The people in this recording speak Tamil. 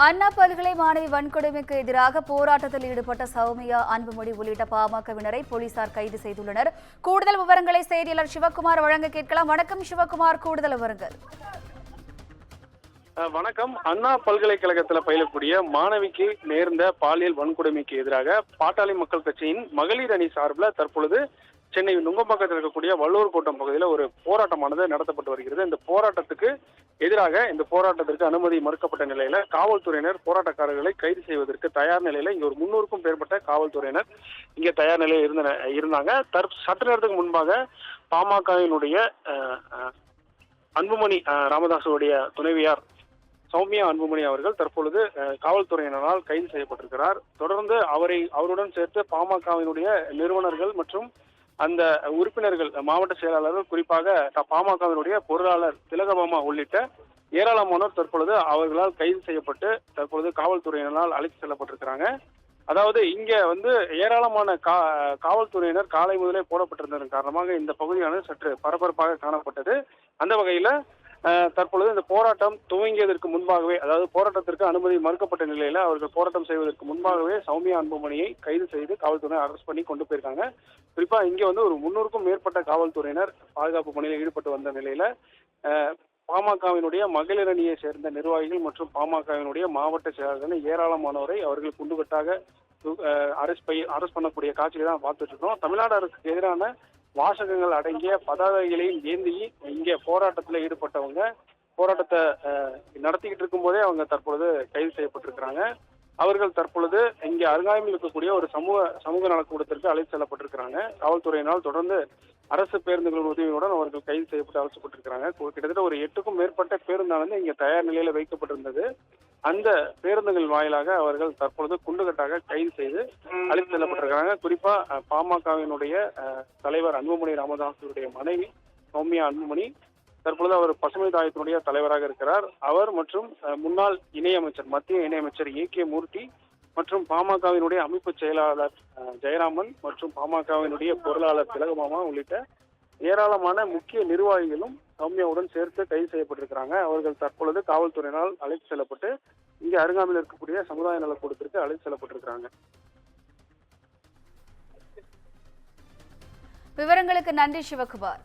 அண்ணா பல்கலை மாணவி வன்கொடுமைக்கு எதிராக போராட்டத்தில் ஈடுபட்ட சௌமியா, அன்புமணி உள்ளிட்ட பாமகவினரை போலீசார் கைது செய்துள்ளனர். கூடுதல் விவரங்களை செய்தியாளர் சிவகுமார் வழங்க கேட்கலாம். வணக்கம் சிவகுமார், கூடுதல் விவரங்கள். வணக்கம். அண்ணா பல்கலைக்கழகத்தில் பயிலக்கூடிய மாணவிக்கு நேர்ந்த பாலியல் வன்கொடுமைக்கு எதிராக பாட்டாளி மக்கள் கட்சியின் மகளிர் அணி சார்பில் தற்பொழுது சென்னை நுங்கம்பாக்கத்தில் இருக்கக்கூடிய வள்ளூர் கோட்டம் பகுதியில் ஒரு போராட்டமானது நடத்தப்பட்டு வருகிறது. இந்த போராட்டத்துக்கு எதிராக இந்த போராட்டத்திற்கு அனுமதி மறுக்கப்பட்ட நிலையில காவல்துறையினர் போராட்டக்காரர்களை கைது செய்வதற்கு தயார் நிலையில இங்க ஒரு 300க்கும் மேற்பட்ட காவல்துறையினர் இங்க தயார் நிலையில் இருந்தாங்க. சற்று நேரத்துக்கு முன்பாக பாமகவினுடைய அன்புமணி ராமதாசுடைய துணைவியார் சௌமியா அன்புமணி அவர்கள் தற்பொழுது காவல்துறையினரால் கைது செய்யப்பட்டிருக்கிறார். தொடர்ந்து அவருடன் சேர்த்து பாமகவினுடைய நிறுவனர்கள் மற்றும் அந்த உறுப்பினர்கள், மாவட்ட செயலாளர்கள், குறிப்பாக பாமகவினுடைய பொருளாளர் திலகபாமா உள்ளிட்ட ஏராளமானோர் தற்பொழுது அவர்களால் கைது செய்யப்பட்டு தற்பொழுது காவல்துறையினரால் அழைத்து செல்லப்பட்டிருக்கிறாங்க. அதாவது இங்க ஏராளமான காவல்துறையினர் காலை முதலே போடப்பட்டிருந்ததன் காரணமாக இந்த பகுதியானது சற்று பரபரப்பாக காணப்பட்டது. அந்த வகையில தற்பொழுது இந்த போராட்டம் துவங்கியதற்கு முன்பாகவே, அதாவது போராட்டத்திற்கு அனுமதி மறுக்கப்பட்ட நிலையில அவர்கள் போராட்டம் செய்வதற்கு முன்பாகவே சௌமியா அன்புமணியை கைது செய்து காவல்துறை அரெஸ்ட் பண்ணி கொண்டு போயிருக்காங்க. குறிப்பா இங்க ஒரு 300க்கும் மேற்பட்ட காவல்துறையினர் பாதுகாப்பு பணியில் ஈடுபட்டு வந்த நிலையில பாமகவினுடைய மகளிர் அணியை சேர்ந்த நிர்வாகிகள் மற்றும் பாமகவினுடைய மாவட்ட செயலாளர்கள் ஏராளமானவரை அவர்கள் குண்டுகட்டாக அரெஸ்ட் பண்ணக்கூடிய காட்சியை தான் பார்த்துட்டு இருக்கோம். தமிழ்நாடு அரசுக்கு எதிரான வாசகங்கள் அடங்கிய பதாகைகளையும் ஏந்தி இங்கே போராட்டத்தில் ஈடுபட்டவங்க போராட்டத்தை நடத்திக்கிட்டு இருக்கும் போதே அவங்க தற்பொழுது கைது செய்யப்பட்டிருக்கிறாங்க. அவர்கள் தற்பொழுது இங்கே அருகாமையில் இருக்கக்கூடிய ஒரு சமூக நலக்கூடத்திற்கு அழைத்து செல்லப்பட்டிருக்கிறாங்க. காவல்துறையினால் தொடர்ந்து அரசு பேருந்துகளின் உதவியுடன் அவர்கள் கைது செய்யப்பட்டு அழைக்கப்பட்டிருக்கிறாங்க. கிட்டத்தட்ட ஒரு 8க்கும் மேற்பட்ட பேருந்தானது இங்கே தயார் நிலையில வைக்கப்பட்டிருந்தது. அந்த பேருந்துகள் வாயிலாக அவர்கள் தற்பொழுது குண்டுகட்டாக கைது செய்து அழைத்து செல்லப்பட்டிருக்கிறாங்க. குறிப்பா பாமகவினுடைய தலைவர் அன்புமணி ராமதாசுடைய மனைவி சௌமியா அன்புமணி தற்பொழுது அவர் பசுமை தாயத்தினுடைய தலைவராக இருக்கிறார். அவர் மற்றும் முன்னாள் இணையமைச்சர், மத்திய இணையமைச்சர் ஏ.கே. மூர்த்தி மற்றும் பாமகவினுடைய அமைப்பு செயலாளர் ஜெயராமன் மற்றும் பாமகவினுடைய பொருளாளர் திலகமாமா உள்ளிட்ட ஏராளமான முக்கிய நிர்வாகிகளும் சௌமியாவுடன் சேர்த்து கைது செய்யப்பட்டிருக்கிறாங்க. அவர்கள் தற்பொழுது காவல்துறையினால் அழைத்து செல்லப்பட்டு இங்கே அருகாமையில் இருக்கக்கூடிய சமுதாய நலக்கூடத்திற்கு அழைத்து செல்லப்பட்டிருக்கிறாங்க. விவரங்களுக்கு நன்றி சிவகுமார்.